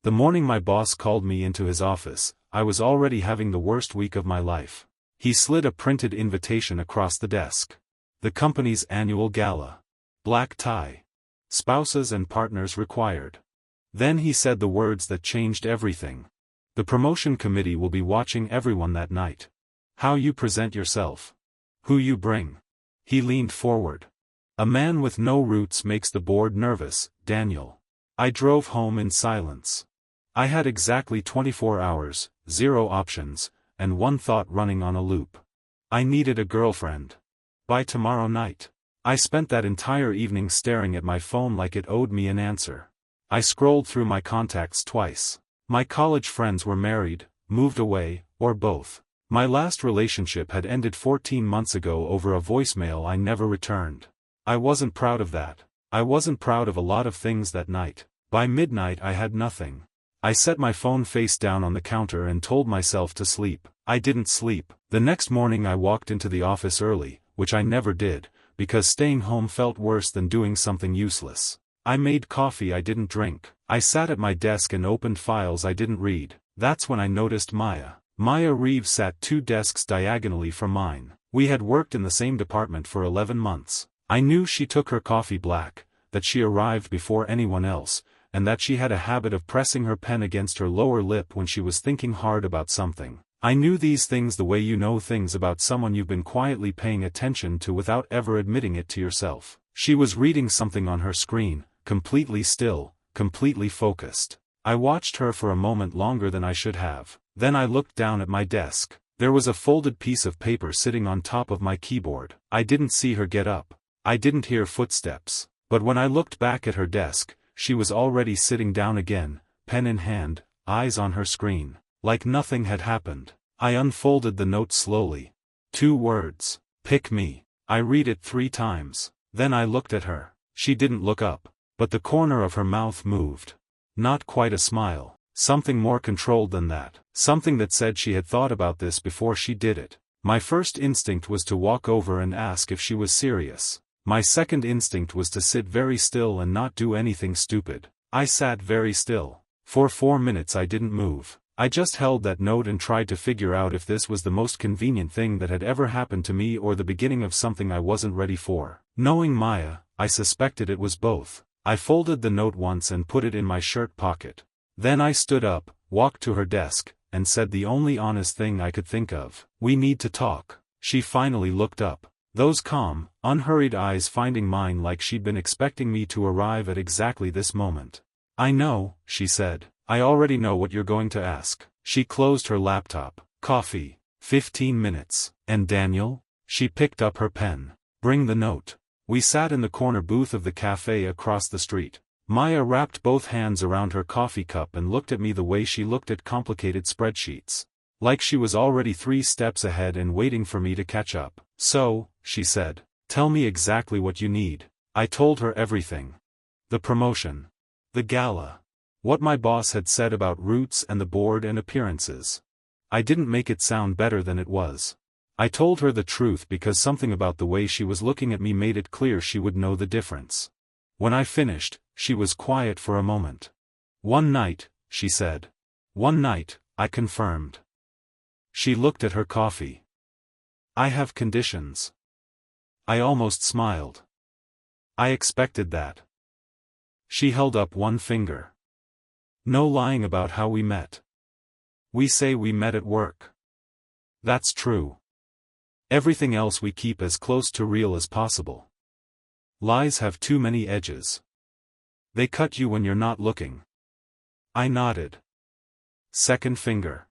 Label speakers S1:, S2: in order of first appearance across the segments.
S1: The morning my boss called me into his office, I was already having the worst week of my life. He slid a printed invitation across the desk. The company's annual gala. Black tie. Spouses and partners required. Then he said the words that changed everything. The promotion committee will be watching everyone that night. How you present yourself. Who you bring. He leaned forward. A man with no roots makes the board nervous, Daniel. I drove home in silence. I had exactly 24 hours, 0 options, and one thought running on a loop. I needed a girlfriend. By tomorrow night. I spent that entire evening staring at my phone like it owed me an answer. I scrolled through my contacts twice. My college friends were married, moved away, or both. My last relationship had ended 14 months ago over a voicemail I never returned. I wasn't proud of that. I wasn't proud of a lot of things that night. By midnight I had nothing. I set my phone face down on the counter and told myself to sleep. I didn't sleep. The next morning I walked into the office early, which I never did, because staying home felt worse than doing something useless. I made coffee I didn't drink. I sat at my desk and opened files I didn't read. That's when I noticed Maya. Maya Reeves sat 2 desks diagonally from mine. We had worked in the same department for 11 months. I knew she took her coffee black, that she arrived before anyone else, and that she had a habit of pressing her pen against her lower lip when she was thinking hard about something. I knew these things the way you know things about someone you've been quietly paying attention to without ever admitting it to yourself. She was reading something on her screen, completely still, completely focused. I watched her for a moment longer than I should have. Then I looked down at my desk. There was a folded piece of paper sitting on top of my keyboard. I didn't see her get up. I didn't hear footsteps. But when I looked back at her desk, she was already sitting down again, pen in hand, eyes on her screen. Like nothing had happened. I unfolded the note slowly. 2 words. Pick me. I read it 3 times. Then I looked at her. She didn't look up. But the corner of her mouth moved. Not quite a smile. Something more controlled than that. Something that said she had thought about this before she did it. My first instinct was to walk over and ask if she was serious. My second instinct was to sit very still and not do anything stupid. I sat very still. For 4 minutes I didn't move. I just held that note and tried to figure out if this was the most convenient thing that had ever happened to me or the beginning of something I wasn't ready for. Knowing Maya, I suspected it was both. I folded the note once and put it in my shirt pocket. Then I stood up, walked to her desk, and said the only honest thing I could think of. We need to talk. She finally looked up. Those calm, unhurried eyes finding mine like she'd been expecting me to arrive at exactly this moment. I know, she said. I already know what you're going to ask. She closed her laptop. Coffee. 15 minutes. And Daniel? She picked up her pen. Bring the note. We sat in the corner booth of the cafe across the street. Maya wrapped both hands around her coffee cup and looked at me the way she looked at complicated spreadsheets. Like she was already 3 steps ahead and waiting for me to catch up. So, she said, tell me exactly what you need. I told her everything. The promotion. The gala. What my boss had said about roots and the board and appearances. I didn't make it sound better than it was. I told her the truth because something about the way she was looking at me made it clear she would know the difference. When I finished, she was quiet for a moment. One night, she said. One night, I confirmed. She looked at her coffee. I have conditions. I almost smiled. I expected that. She held up one finger. No lying about how we met. We say we met at work. That's true. Everything else we keep as close to real as possible. Lies have too many edges. They cut you when you're not looking. I nodded. Second finger.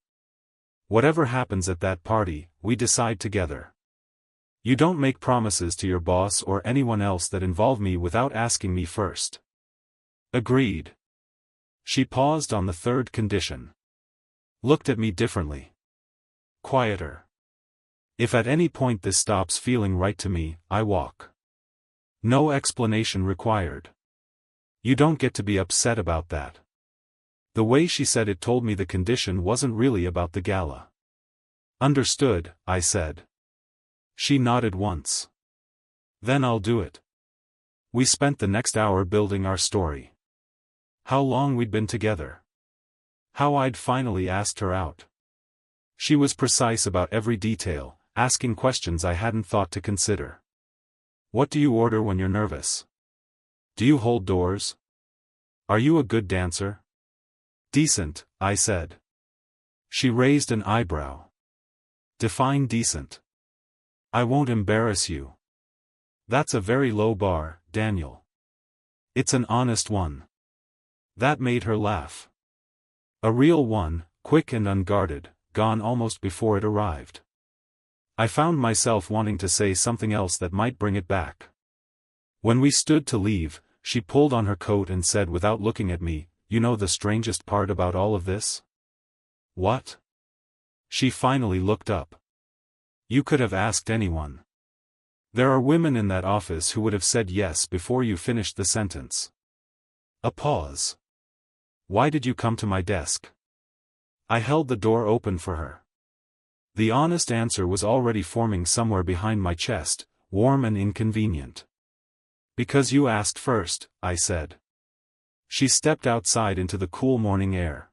S1: Whatever happens at that party, we decide together. You don't make promises to your boss or anyone else that involve me without asking me first. Agreed. She paused on the third condition. Looked at me differently. Quieter. If at any point this stops feeling right to me, I walk. No explanation required. You don't get to be upset about that. The way she said it told me the condition wasn't really about the gala. Understood, I said. She nodded once. Then I'll do it. We spent the next hour building our story. How long we'd been together. How I'd finally asked her out. She was precise about every detail, asking questions I hadn't thought to consider. What do you order when you're nervous? Do you hold doors? Are you a good dancer? Decent, I said. She raised an eyebrow. Define decent. I won't embarrass you. That's a very low bar, Daniel. It's an honest one. That made her laugh. A real one, quick and unguarded, gone almost before it arrived. I found myself wanting to say something else that might bring it back. When we stood to leave, she pulled on her coat and said without looking at me, "You know the strangest part about all of this?" What? She finally looked up. You could have asked anyone. There are women in that office who would have said yes before you finished the sentence. A pause. Why did you come to my desk? I held the door open for her. The honest answer was already forming somewhere behind my chest, warm and inconvenient. Because you asked first, I said. She stepped outside into the cool morning air.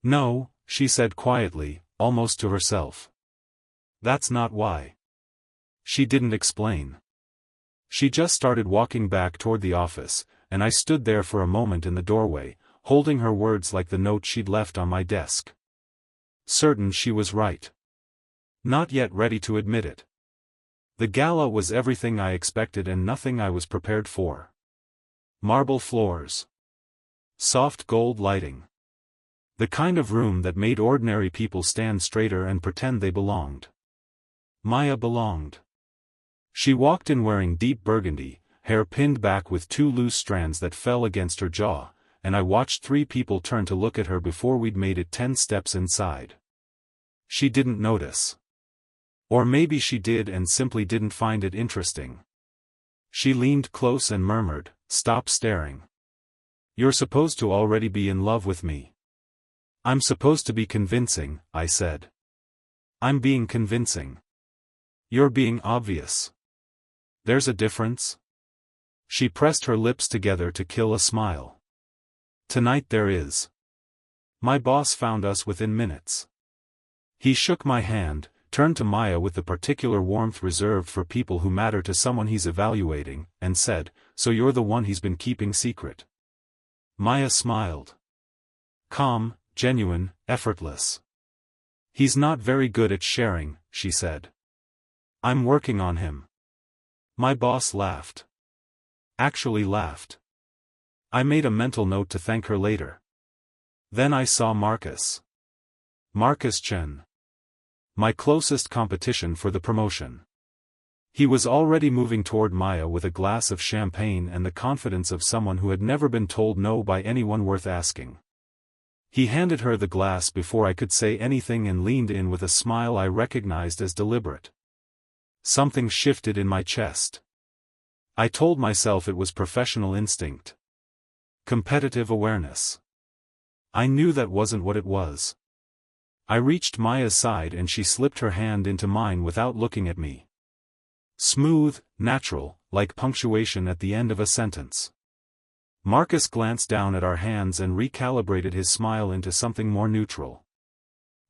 S1: No, she said quietly, almost to herself. That's not why. She didn't explain. She just started walking back toward the office, and I stood there for a moment in the doorway, holding her words like the note she'd left on my desk. Certain she was right. Not yet ready to admit it. The gala was everything I expected and nothing I was prepared for. Marble floors. Soft gold lighting. The kind of room that made ordinary people stand straighter and pretend they belonged. Maya belonged. She walked in wearing deep burgundy, hair pinned back with 2 loose strands that fell against her jaw, and I watched 3 people turn to look at her before we'd made it 10 steps inside. She didn't notice. Or maybe she did and simply didn't find it interesting. She leaned close and murmured, "Stop staring. You're supposed to already be in love with me." "I'm supposed to be convincing," I said. "I'm being convincing. You're being obvious. There's a difference?" She pressed her lips together to kill a smile. "Tonight there is. My boss found us within minutes." He shook my hand, turned to Maya with the particular warmth reserved for people who matter to someone he's evaluating, and said, "So you're the one he's been keeping secret." Maya smiled. Calm, genuine, effortless. "He's not very good at sharing," she said. "I'm working on him." My boss laughed. Actually laughed. I made a mental note to thank her later. Then I saw Marcus. Marcus Chen. My closest competition for the promotion. He was already moving toward Maya with a glass of champagne and the confidence of someone who had never been told no by anyone worth asking. He handed her the glass before I could say anything and leaned in with a smile I recognized as deliberate. Something shifted in my chest. I told myself it was professional instinct. Competitive awareness. I knew that wasn't what it was. I reached Maya's side and she slipped her hand into mine without looking at me. Smooth, natural, like punctuation at the end of a sentence. Marcus glanced down at our hands and recalibrated his smile into something more neutral.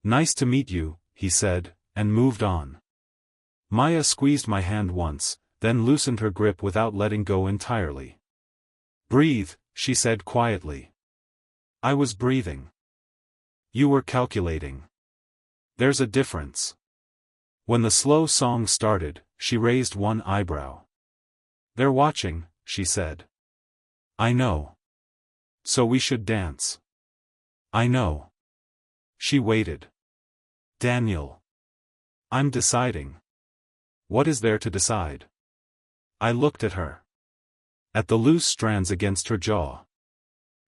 S1: "Nice to meet you," he said, and moved on. Maya squeezed my hand once, then loosened her grip without letting go entirely. "Breathe," she said quietly. I was breathing. "You were calculating. There's a difference." When the slow song started, she raised one eyebrow. "They're watching," she said. "I know. So we should dance." "I know." She waited. "Daniel. I'm deciding." "What is there to decide?" I looked at her. At the loose strands against her jaw.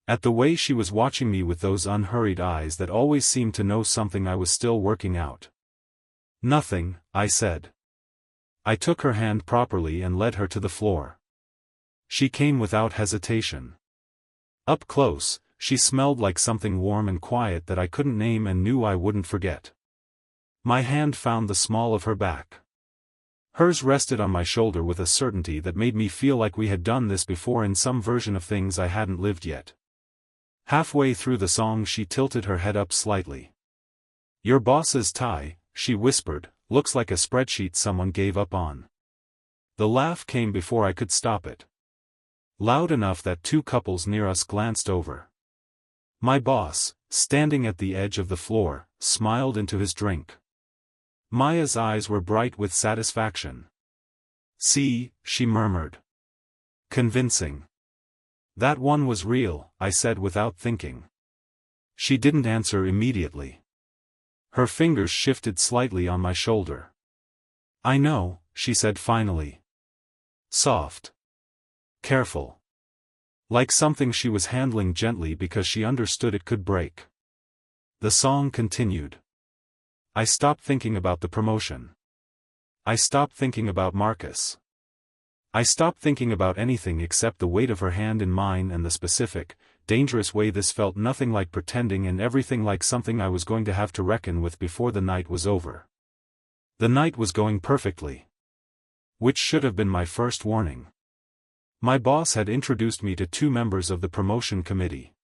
S1: At the way she was watching me with those unhurried eyes that always seemed to know something I was still working out. "Nothing," I said. I took her hand properly and led her to the floor. She came without hesitation. Up close, she smelled like something warm and quiet that I couldn't name and knew I wouldn't forget. My hand found the small of her back. Hers rested on my shoulder with a certainty that made me feel like we had done this before in some version of things I hadn't lived yet. Halfway through the song she tilted her head up slightly. "Your boss's tie," she whispered, "looks like a spreadsheet someone gave up on." The laugh came before I could stop it. Loud enough that two couples near us glanced over. My boss, standing at the edge of the floor, smiled into his drink. Maya's eyes were bright with satisfaction. "See," she murmured. "Convincing." "That one was real," I said without thinking. She didn't answer immediately. Her fingers shifted slightly on my shoulder. "I know," she said finally. Soft. Careful. Like something she was handling gently because she understood it could break. The song continued. I stopped thinking about the promotion. I stopped thinking about Marcus. I stopped thinking about anything except the weight of her hand in mine and the specific, dangerous way this felt nothing like pretending and everything like something I was going to have to reckon with before the night was over. The night was going perfectly. Which should have been my first warning. My boss had introduced me to two members of the promotion committee.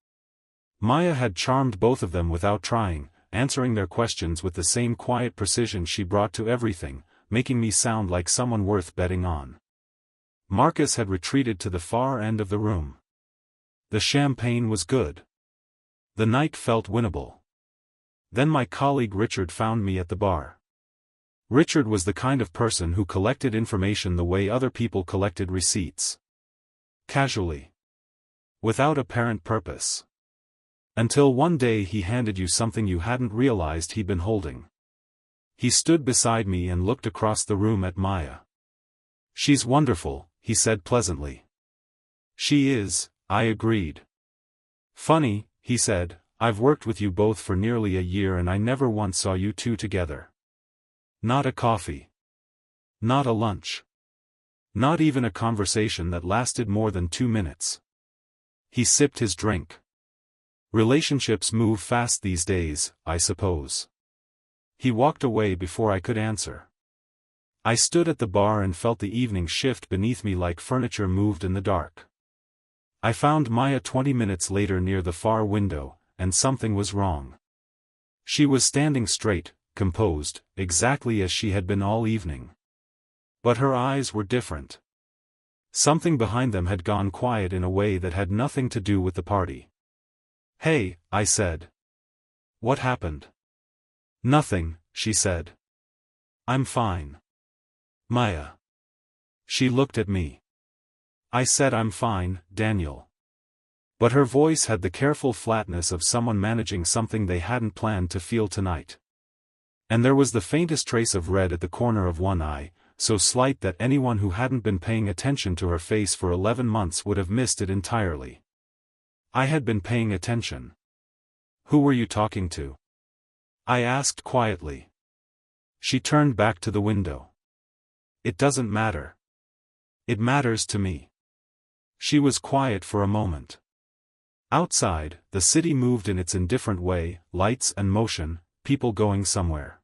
S1: Maya had charmed both of them without trying, answering their questions with the same quiet precision she brought to everything, making me sound like someone worth betting on. Marcus had retreated to the far end of the room. The champagne was good. The night felt winnable. Then my colleague Richard found me at the bar. Richard was the kind of person who collected information the way other people collected receipts. Casually. Without apparent purpose. Until one day he handed you something you hadn't realized he'd been holding. He stood beside me and looked across the room at Maya. "She's wonderful," he said pleasantly. "She is," I agreed. "Funny," he said, "I've worked with you both for nearly a year and I never once saw you two together. Not a coffee. Not a lunch. Not even a conversation that lasted more than 2 minutes." He sipped his drink. "Relationships move fast these days, I suppose." He walked away before I could answer. I stood at the bar and felt the evening shift beneath me like furniture moved in the dark. I found Maya 20 minutes later near the far window, and something was wrong. She was standing straight, composed, exactly as she had been all evening. But her eyes were different. Something behind them had gone quiet in a way that had nothing to do with the party. "Hey," I said. "What happened?" "Nothing," she said. "I'm fine." "Maya." She looked at me. I said I'm fine, Daniel. But her voice had the careful flatness of someone managing something they hadn't planned to feel tonight. And there was the faintest trace of red at the corner of one eye, so slight that anyone who hadn't been paying attention to her face for 11 months would have missed it entirely. I had been paying attention. "Who were you talking to?" I asked quietly. She turned back to the window. "It doesn't matter." "It matters to me." She was quiet for a moment. Outside, the city moved in its indifferent way, lights and motion, people going somewhere.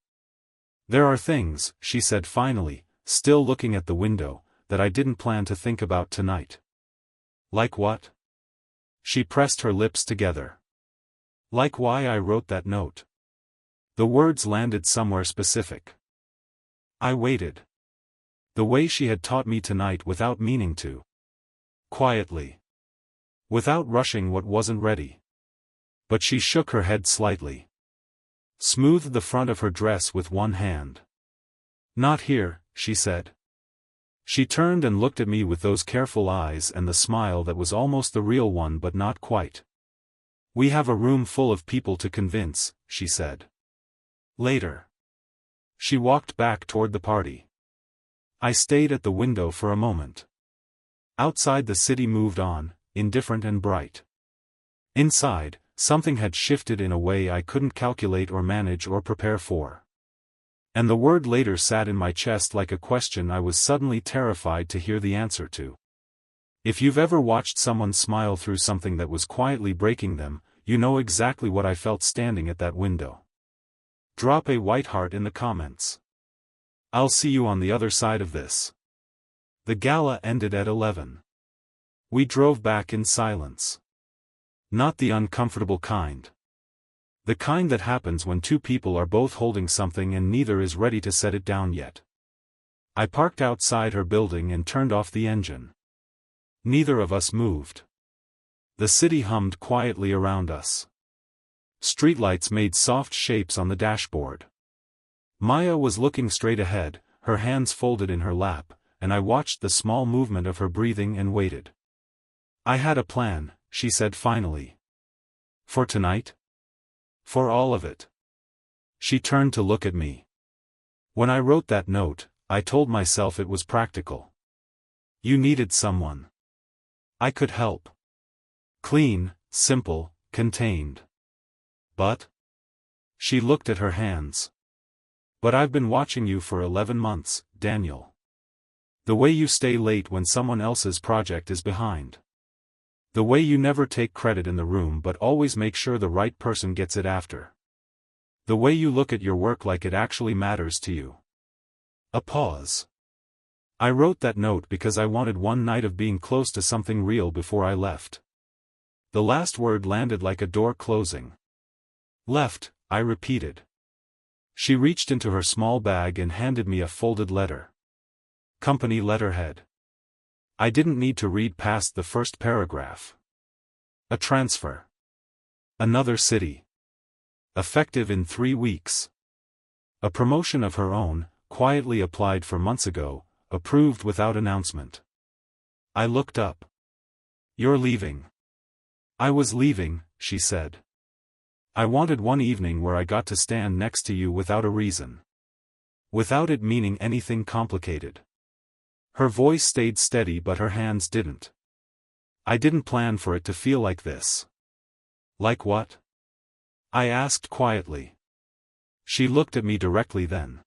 S1: "There are things," she said finally, still looking at the window, "that I didn't plan to think about tonight." "Like what?" She pressed her lips together. "Like why I wrote that note." The words landed somewhere specific. I waited. The way she had taught me tonight without meaning to. Quietly. Without rushing what wasn't ready. But she shook her head slightly. Smoothed the front of her dress with one hand. "Not here," she said. She turned and looked at me with those careful eyes and the smile that was almost the real one but not quite. "We have a room full of people to convince," she said. "Later." She walked back toward the party. I stayed at the window for a moment. Outside the city moved on, indifferent and bright. Inside, something had shifted in a way I couldn't calculate or manage or prepare for. And the word later sat in my chest like a question I was suddenly terrified to hear the answer to. If you've ever watched someone smile through something that was quietly breaking them, you know exactly what I felt standing at that window. Drop a white heart in the comments. I'll see you on the other side of this. The gala ended at 11. We drove back in silence. Not the uncomfortable kind. The kind that happens when two people are both holding something and neither is ready to set it down yet. I parked outside her building and turned off the engine. Neither of us moved. The city hummed quietly around us. Streetlights made soft shapes on the dashboard. Maya was looking straight ahead, her hands folded in her lap, and I watched the small movement of her breathing and waited. "I had a plan," she said finally. "For tonight?" "For all of it." She turned to look at me. "When I wrote that note, I told myself it was practical. You needed someone. I could help. Clean, simple, contained. But?" She looked at her hands. "But I've been watching you for 11 months, Daniel. The way you stay late when someone else's project is behind. The way you never take credit in the room but always make sure the right person gets it after. The way you look at your work like it actually matters to you." A pause. "I wrote that note because I wanted one night of being close to something real before I left." The last word landed like a door closing. "Left," I repeated. She reached into her small bag and handed me a folded letter. Company letterhead. I didn't need to read past the first paragraph. A transfer. Another city. Effective in 3 weeks. A promotion of her own, quietly applied for months ago, approved without announcement. I looked up. "You're leaving." "I was leaving," she said. "I wanted one evening where I got to stand next to you without a reason. Without it meaning anything complicated." Her voice stayed steady but her hands didn't. "I didn't plan for it to feel like this." "Like what?" I asked quietly. She looked at me directly then.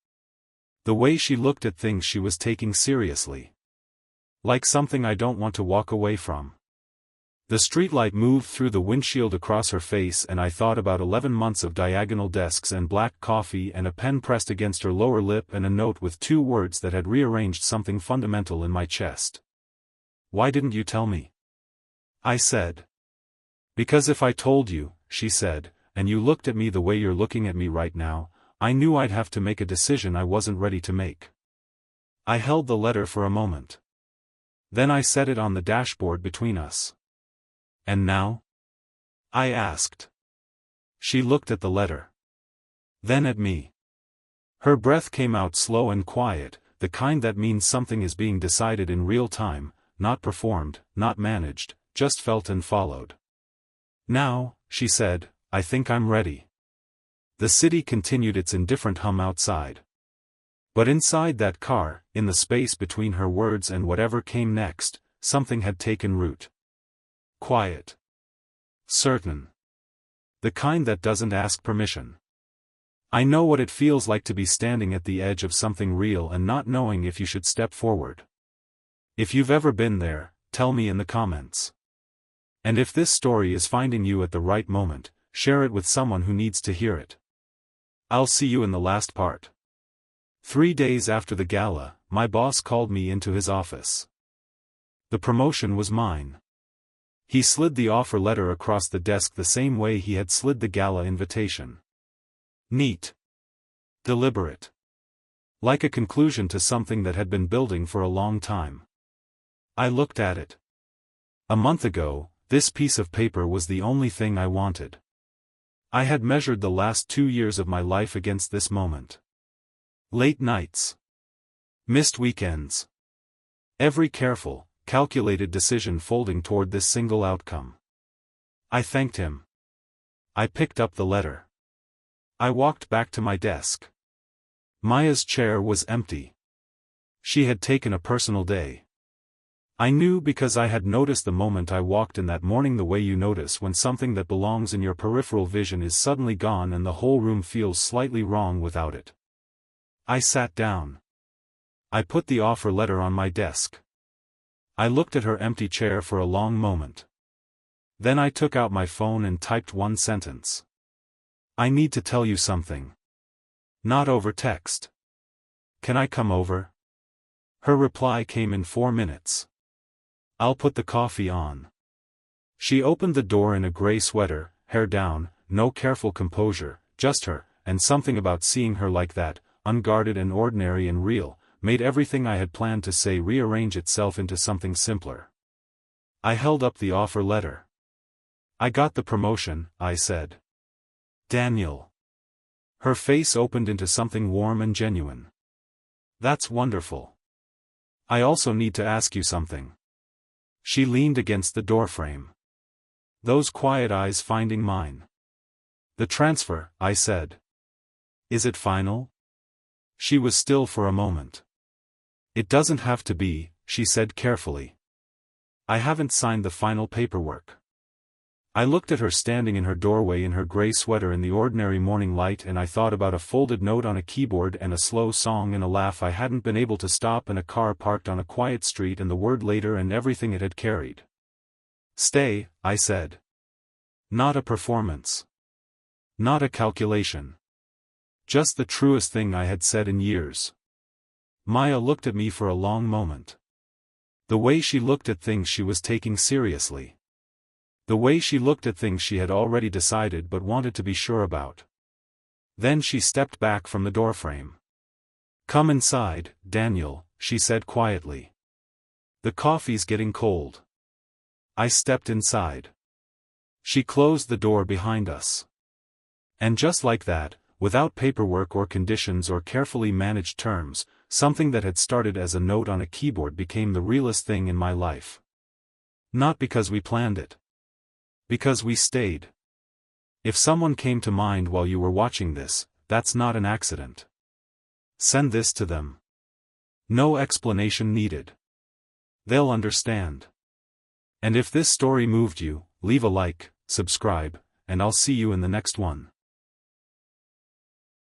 S1: The way she looked at things she was taking seriously. Like something I don't want to walk away from. The streetlight moved through the windshield across her face and I thought about 11 months of diagonal desks and black coffee and a pen pressed against her lower lip and a note with 2 words that had rearranged something fundamental in my chest. "Why didn't you tell me?" I said. "Because if I told you," she said, "and you looked at me the way you're looking at me right now, I knew I'd have to make a decision I wasn't ready to make." I held the letter for a moment. Then I set it on the dashboard between us. "And now?" I asked. She looked at the letter. Then at me. Her breath came out slow and quiet, the kind that means something is being decided in real time, not performed, not managed, just felt and followed. "Now," she said, "I think I'm ready." The city continued its indifferent hum outside. But inside that car, in the space between her words and whatever came next, something had taken root. Quiet. Certain. The kind that doesn't ask permission. I know what it feels like to be standing at the edge of something real and not knowing if you should step forward. If you've ever been there, tell me in the comments. And if this story is finding you at the right moment, share it with someone who needs to hear it. I'll see you in the last part. 3 days after the gala, my boss called me into his office. The promotion was mine. He slid the offer letter across the desk the same way he had slid the gala invitation. Neat. Deliberate. Like a conclusion to something that had been building for a long time. I looked at it. A month ago, this piece of paper was the only thing I wanted. I had measured the last 2 years of my life against this moment. Late nights. Missed weekends. Every careful, calculated decision folding toward this single outcome. I thanked him. I picked up the letter. I walked back to my desk. Maya's chair was empty. She had taken a personal day. I knew because I had noticed the moment I walked in that morning, the way you notice when something that belongs in your peripheral vision is suddenly gone and the whole room feels slightly wrong without it. I sat down. I put the offer letter on my desk. I looked at her empty chair for a long moment. Then I took out my phone and typed one sentence. "I need to tell you something. Not over text. Can I come over?" Her reply came in 4 minutes. "I'll put the coffee on." She opened the door in a gray sweater, hair down, no careful composure, just her, and something about seeing her like that, unguarded and ordinary and real, made everything I had planned to say rearrange itself into something simpler. I held up the offer letter. "I got the promotion," I said. "Daniel." Her face opened into something warm and genuine. "That's wonderful. I also need to ask you something." She leaned against the doorframe. Those quiet eyes finding mine. "The transfer," I said. "Is it final?" She was still for a moment. "It doesn't have to be," she said carefully. "I haven't signed the final paperwork." I looked at her standing in her doorway in her gray sweater in the ordinary morning light, and I thought about a folded note on a keyboard and a slow song and a laugh I hadn't been able to stop and a car parked on a quiet street and the word later and everything it had carried. "Stay," I said. Not a performance. Not a calculation. Just the truest thing I had said in years. Maya looked at me for a long moment. The way she looked at things she was taking seriously. The way she looked at things she had already decided but wanted to be sure about. Then she stepped back from the doorframe. "Come inside, Daniel," she said quietly. "The coffee's getting cold." I stepped inside. She closed the door behind us. And just like that, without paperwork or conditions or carefully managed terms, something that had started as a note on a keyboard became the realest thing in my life. Not because we planned it. Because we stayed. If someone came to mind while you were watching this, that's not an accident. Send this to them. No explanation needed. They'll understand. And if this story moved you, leave a like, subscribe, and I'll see you in the next one.